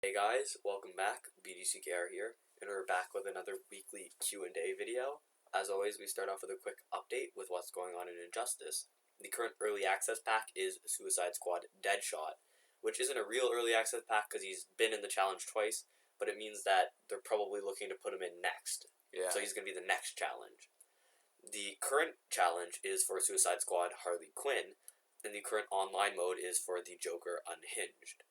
Hey guys, welcome back. BDCKR here, and we're back with another weekly Q&A video. As always, we start off with a quick update with what's going on in Injustice. The current early access pack is Suicide Squad Deadshot, which isn't a real early access pack because he's been in the challenge twice, but it means that they're probably looking to put him in next. Yeah. So he's going to be the next challenge. The current challenge is for Suicide Squad Harley Quinn, and the current online mode is for the Joker Unhinged.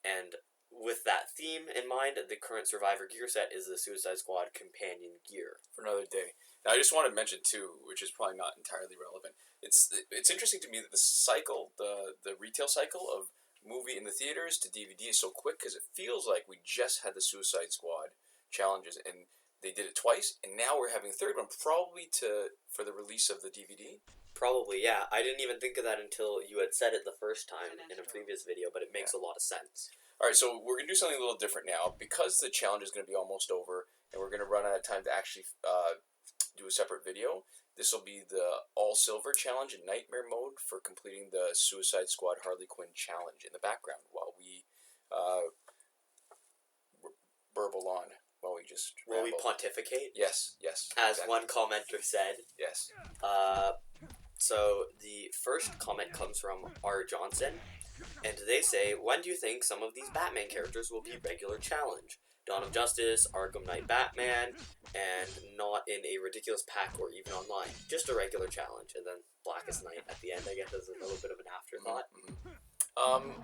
And with that theme in mind, the current Survivor gear set is the Suicide Squad companion gear. For another day. Now, I just want to mention too, which is probably not entirely relevant. It's interesting to me that the cycle, the retail cycle of movie in the theaters to DVD is so quick because it feels like we just had the Suicide Squad challenges and they did it twice, and now we're having a third one probably for the release of the DVD. Probably, yeah. I didn't even think of that until you had said it the first time in a previous video, but it makes a lot of sense. Alright, so we're going to do something a little different now. Because the challenge is going to be almost over, and we're going to run out of time to actually do a separate video, this will be the all-silver challenge in nightmare mode for completing the Suicide Squad Harley Quinn challenge in the background while we burble on, while we just Will we ramble. pontificate? Yes. As exactly. one commenter said. Yes. So the first comment comes from R. Johnson, and they say, when do you think some of these Batman characters will be regular challenge? Dawn of Justice, Arkham Knight Batman, and not in a ridiculous pack or even online. Just a regular challenge, and then Blackest Night at the end, I guess, is a little bit of an afterthought.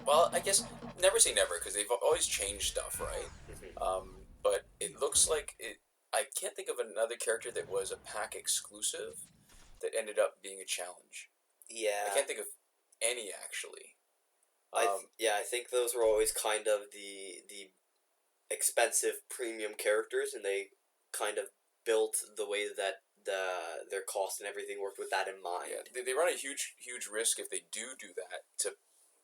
Well, I guess never say never, because they've always changed stuff, right? But it looks like I can't think of another character that was a pack exclusive that ended up being a challenge. Yeah. I can't think of any, actually. I think those were always kind of the expensive premium characters, and they kind of built the way that their cost and everything worked with that in mind. Yeah, they run a huge risk if they do that to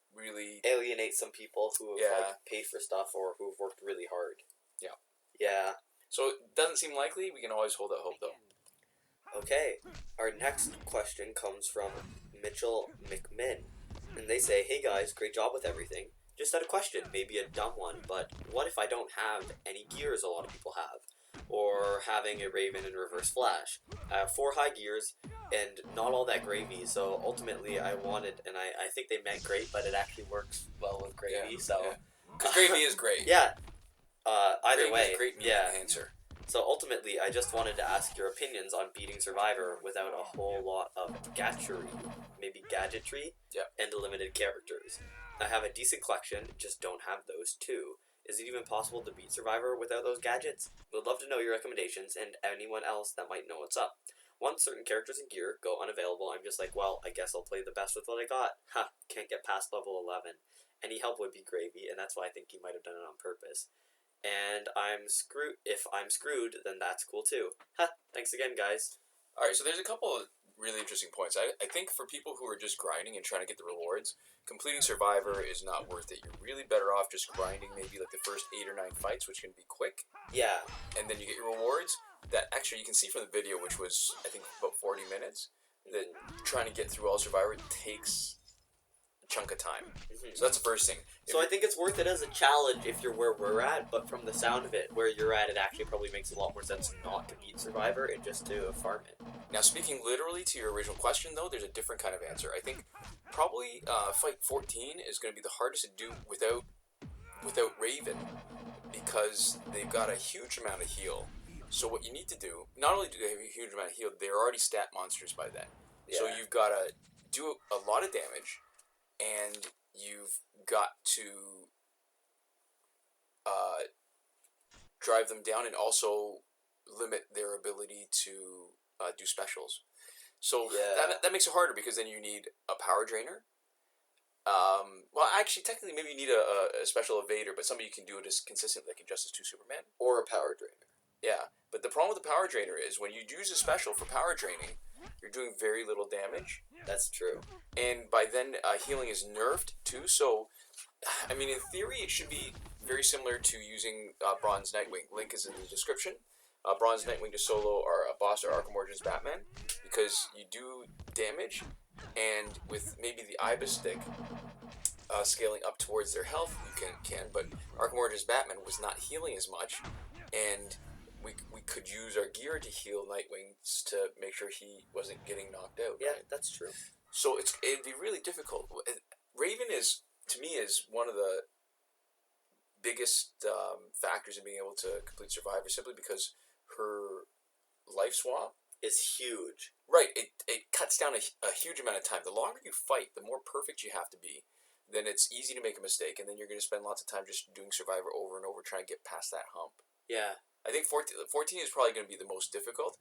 really alienate some people who have paid for stuff or who have worked really hard. Yeah. So it doesn't seem likely. We can always hold out hope, though. Okay, our next question comes from Mitchell McMinn, and they say, hey guys, great job with everything. Just had a question, maybe a dumb one, but what if I don't have any gears a lot of people have? Or having a Raven and Reverse Flash? I have 4 high gears, and not all that gravy, so ultimately I wanted, and I think they meant great, but it actually works well with gravy, so... Because gravy is great. Yeah. Either gravy way, is great meat enhancer. So ultimately, I just wanted to ask your opinions on beating Survivor without a whole lot of gadgetry, maybe gadgetry, and limited characters. I have a decent collection, just don't have those too. Is it even possible to beat Survivor without those gadgets? Would love to know your recommendations and anyone else that might know what's up. Once certain characters and gear go unavailable, I'm just like, well, I guess I'll play the best with what I got. Can't get past level 11. Any help would be gravy, and that's why I think he might have done it on purpose. And if I'm screwed, then that's cool too. Thanks again, guys. Alright, so there's a couple of really interesting points. I think for people who are just grinding and trying to get the rewards, completing Survivor is not worth it. You're really better off just grinding maybe like the first 8 or 9 fights, which can be quick. Yeah. And then you get your rewards that actually you can see from the video, which was, I think, about 40 minutes, that trying to get through all Survivor takes chunk of time. So that's the first thing. So I think it's worth it as a challenge if you're where we're at, but from the sound of it, where you're at, it actually probably makes a lot more sense not to beat Survivor and just to farm it. Now, speaking literally to your original question, though, there's a different kind of answer. I think probably fight 14 is going to be the hardest to do without Raven, because they've got a huge amount of heal. So what you need to do, not only do they have a huge amount of heal, they're already stat monsters by then. Yeah. So you've got to do a lot of damage, and you've got to drive them down and also limit their ability to do specials. So that makes it harder, because then you need a power drainer. Well, actually, technically, maybe you need a special evader, but somebody you can do it as consistently, like in Justice 2 Superman. Or a power drainer. Yeah, but the problem with the power drainer is when you use a special for power draining, you're doing very little damage. That's true. And by then, healing is nerfed too, so, I mean, in theory, it should be very similar to using Bronze Nightwing. Link is in the description. Bronze Nightwing to solo or boss or Arkham Origins Batman, because you do damage, and with maybe the Ibis stick, scaling up towards their health, you can. But Arkham Origins Batman was not healing as much, and we could use our gear to heal Nightwing to make sure he wasn't getting knocked out. Yeah, right? that's true. So it'd be really difficult. Raven is, to me, is one of the biggest factors in being able to complete Survivor, simply because her life swap is huge. Right, it cuts down a huge amount of time. The longer you fight, the more perfect you have to be. Then it's easy to make a mistake, and then you're going to spend lots of time just doing Survivor over and over, trying to get past that hump. Yeah. I think 14 is probably going to be the most difficult.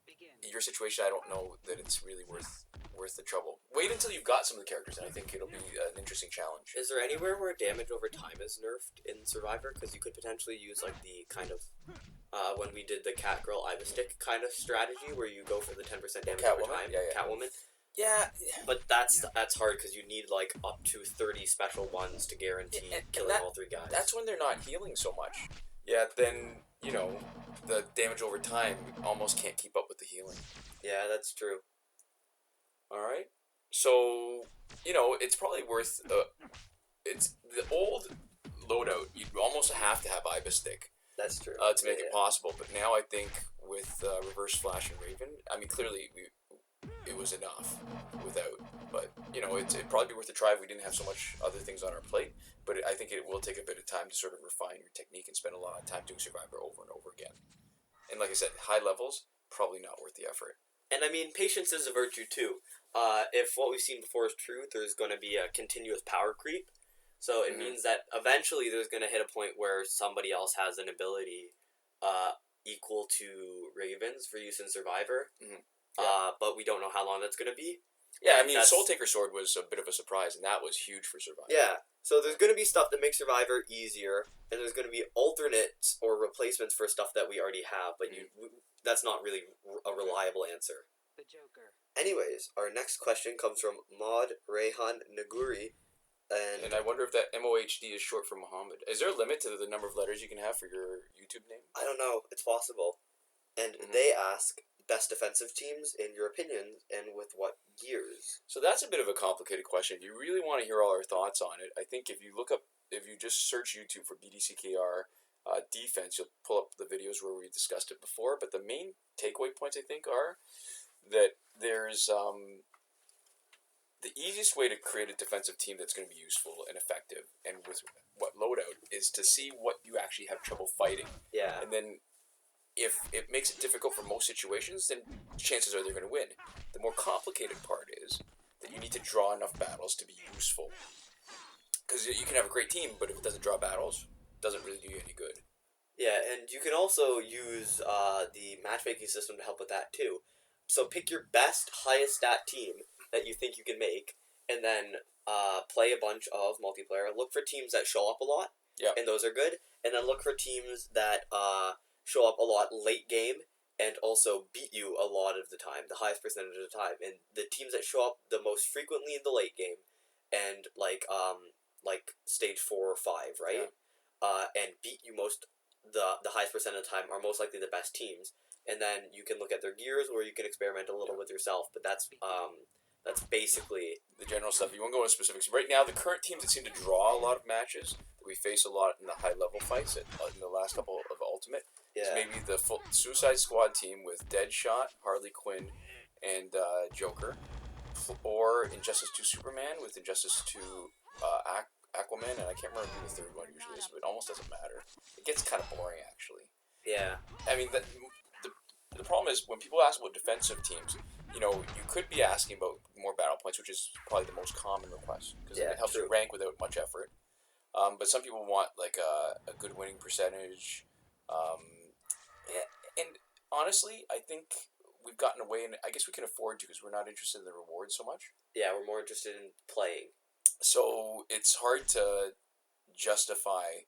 In your situation, I don't know that it's really worth the trouble. Wait until you've got some of the characters, and I think it'll be an interesting challenge. Is there anywhere where damage over time is nerfed in Survivor? Because you could potentially use like the kind of when we did the Catgirl Iva Stick kind of strategy, where you go for the 10% damage over time. Yeah. Catwoman. Yeah, but that's hard because you need like up to 30 special ones to guarantee killing all 3 guys. That's when they're not healing so much. Yeah, then the damage over time almost can't keep up with the healing. Yeah, that's true. All right, so it's probably worth. It's the old loadout. You'd almost have to have Iva Stick. That's true. To make it possible, but now I think with Reverse Flash and Raven, I mean clearly it was enough without. But it'd probably be worth a try if we didn't have so much other things on our plate. But I think it will take a bit of time to sort of refine your technique and spend a lot of time doing Survivor over and over again. And like I said, high levels, probably not worth the effort. And I mean, patience is a virtue too. If what we've seen before is true, there's going to be a continuous power creep. So it means that eventually there's going to hit a point where somebody else has an ability equal to Raven's for use in Survivor. But we don't know how long that's going to be. Yeah, I mean, Soul Taker Sword was a bit of a surprise, and that was huge for Survivor. Yeah, so there's going to be stuff that makes Survivor easier, and there's going to be alternates or replacements for stuff that we already have, but that's not really a reliable answer. The Joker. Anyways, our next question comes from Mohd, Rehan, Nagauri, and I wonder if that MOHD is short for Muhammad. Is there a limit to the number of letters you can have for your YouTube name? I don't know. It's possible. And they ask, best defensive teams, in your opinion, and with what gears? So that's a bit of a complicated question. If you really want to hear all our thoughts on it, I think if you just search YouTube for BDCKR defense, you'll pull up the videos where we discussed it before. But the main takeaway points, I think, are that there's the easiest way to create a defensive team that's going to be useful and effective, and with what loadout, is to see what you actually have trouble fighting. Yeah. And then if it makes it difficult for most situations, then chances are they're going to win. The more complicated part is that you need to draw enough battles to be useful. Because you can have a great team, but if it doesn't draw battles, it doesn't really do you any good. Yeah, and you can also use the matchmaking system to help with that too. So pick your best, highest stat team that you think you can make, and then play a bunch of multiplayer. Look for teams that show up a lot, and those are good. And then look for teams that show up a lot late game and also beat you a lot of the time, the highest percentage of the time. And the teams that show up the most frequently in the late game, and like stage 4 or 5, right? And beat you the highest percent of the time are most likely the best teams. And then you can look at their gears, or you can experiment a little with yourself. But that's basically the general stuff. You won't go into specifics. Right now, the current teams that seem to draw a lot of matches, that we face a lot in the high-level fights in the last couple of Ultimate, is maybe the full Suicide Squad team with Deadshot, Harley Quinn, and Joker, or Injustice 2 Superman with Injustice 2 Aquaman, and I can't remember who the third one usually is, but it almost doesn't matter. It gets kind of boring, actually. Yeah. I mean, the problem is when people ask about defensive teams, you could be asking about more battle points, which is probably the most common request, because it helps you rank without much effort. But some people want like a good winning percentage. And honestly, I think we've gotten away, and I guess we can afford to because we're not interested in the rewards so much. Yeah, we're more interested in playing. So it's hard to justify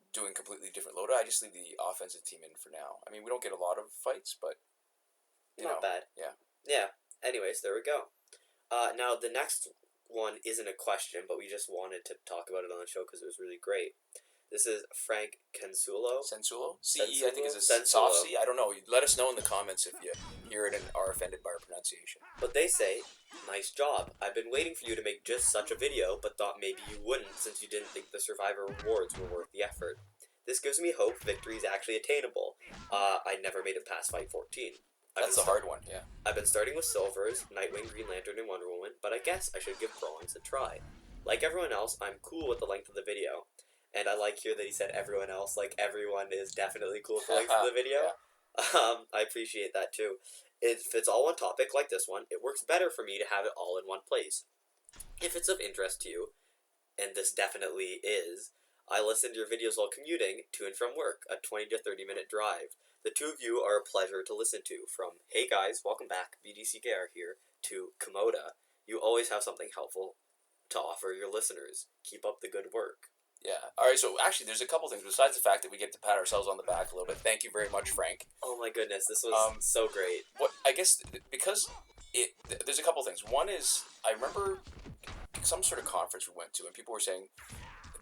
doing completely different loadout. I just leave the offensive team in for now. I mean, we don't get a lot of fights, but not bad. Yeah. Anyways, there we go. Now the next one isn't a question, but we just wanted to talk about it on the show because it was really great. This is Frank Censullo. Censullo? C-E, I think is a Censullo? soft C. I don't know. Let us know in the comments if you hear it and are offended by our pronunciation. But they say, nice job. I've been waiting for you to make just such a video, but thought maybe you wouldn't since you didn't think the Survivor rewards were worth the effort. This gives me hope victory is actually attainable. I never made it past Fight 14. That's a hard one, yeah. I've been starting with silvers, Nightwing, Green Lantern, and Wonder Woman, but I guess I should give bronze a try. Like everyone else, I'm cool with the length of the video. And I like here that he said everyone else, like everyone is definitely cool with the length of the video. Yeah. I appreciate that too. If it's all one topic like this one, it works better for me to have it all in one place. If it's of interest to you, and this definitely is, I listen to your videos while commuting to and from work, a 20 to 30 minute drive. The two of you are a pleasure to listen to, from hey guys, welcome back, BDCKR here, to Komoda. You always have something helpful to offer your listeners. Keep up the good work. Yeah. All right. So actually, there's a couple things besides the fact that we get to pat ourselves on the back a little bit. Thank you very much, Frank. Oh my goodness, this was so great. What I guess because there's a couple things. One is I remember some sort of conference we went to, and people were saying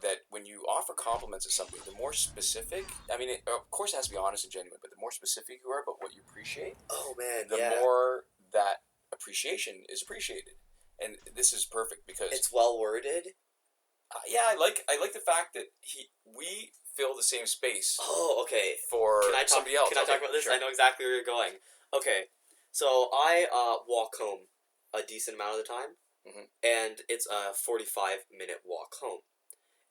that when you offer compliments to somebody, the more specific. I mean, of course, it has to be honest and genuine, but the more specific you are about what you appreciate, oh man, the more that appreciation is appreciated. And this is perfect because it's well worded. Yeah, I like the fact that we fill the same space. Oh, okay. For somebody else. Can I talk about this? Sure. I know exactly where you're going. Okay, so I walk home a decent amount of the time, and it's a 45-minute walk home.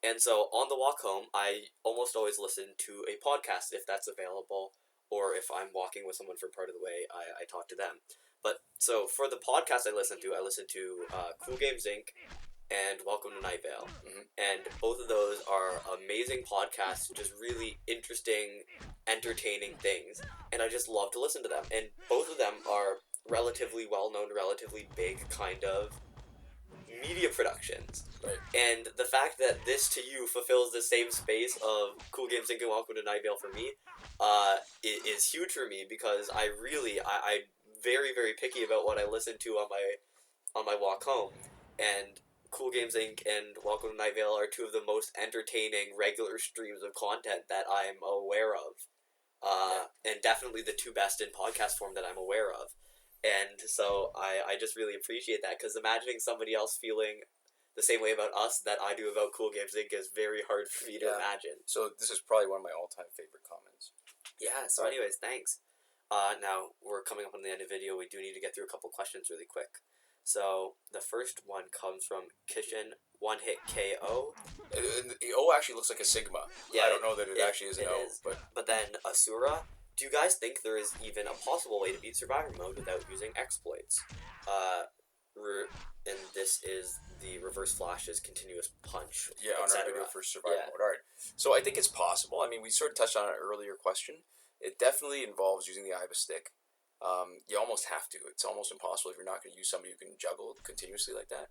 And so on the walk home, I almost always listen to a podcast if that's available, or if I'm walking with someone for part of the way, I talk to them. But so for the podcast I listen to Cool Games Inc. and Welcome to Night Vale. And both of those are amazing podcasts, just really interesting, entertaining things. And I just love to listen to them. And both of them are relatively well-known, relatively big kind of media productions. Right. And the fact that this to you fulfills the same space of Cool Games Inc. and Welcome to Night Vale for me is huge for me, because I'm very, very picky about what I listen to on my walk home. And Cool Games Inc. and Welcome to Night Vale are two of the most entertaining regular streams of content that I'm aware of. And definitely the two best in podcast form that I'm aware of. And so I just really appreciate that, because imagining somebody else feeling the same way about us that I do about Cool Games Inc. is very hard for me to imagine. So this is probably one of my all-time favorite comments. Yeah, so anyways, thanks. Now, we're coming up on the end of the video. We do need to get through a couple questions really quick. So, the first one comes from Kishin, One Hit KO. The O actually looks like a Sigma. Yeah, I don't know that it actually is an O. But then, Asura, do you guys think there is even a possible way to beat Survivor Mode without using exploits? And this is the Reverse Flash's continuous punch. Yeah, on our video for Survivor Mode. Alright. So, I think it's possible. I mean, we sort of touched on an earlier question. It definitely involves using the Iva stick. You almost have to. It's almost impossible if you're not going to use somebody who can juggle continuously like that.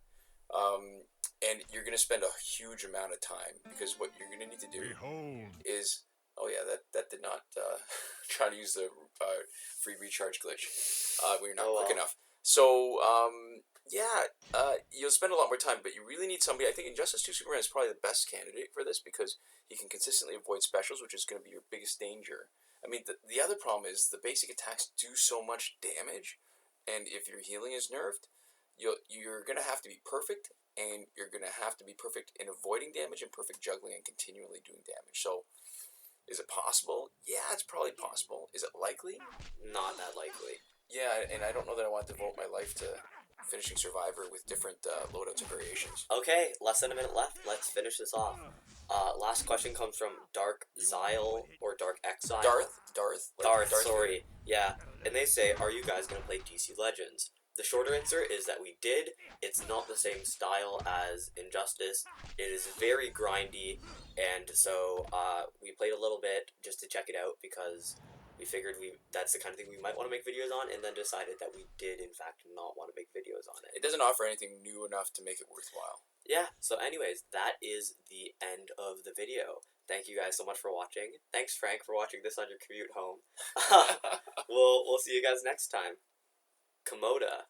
And you're going to spend a huge amount of time, because what you're going to need to do is... Oh yeah, that did not try to use the free recharge glitch when you're not quick enough. So, you'll spend a lot more time, but you really need somebody. I think Injustice 2 Superman is probably the best candidate for this, because he can consistently avoid specials, which is going to be your biggest danger. I mean, the other problem is the basic attacks do so much damage, and if your healing is nerfed, you're going to have to be perfect, and you're going to have to be perfect in avoiding damage and perfect juggling and continually doing damage. So, is it possible? Yeah, it's probably possible. Is it likely? Not that likely. Yeah, and I don't know that I want to devote my life to finishing Survivor with different loadouts and variations. Okay, less than a minute left. Let's finish this off. Last question comes from DARTH XiLE or Dark XiLE. Darth. Sorry. Yeah, and they say, are you guys going to play DC Legends? The shorter answer is that we did. It's not the same style as Injustice. It is very grindy, and so we played a little bit just to check it out, because we figured that's the kind of thing we might want to make videos on, and then decided that we did, in fact, not want to make videos on it. It doesn't offer anything new enough to make it worthwhile. Yeah, so anyways, that is the end of the video. Thank you guys so much for watching. Thanks, Frank, for watching this on your commute home. We'll see you guys next time. Komoda.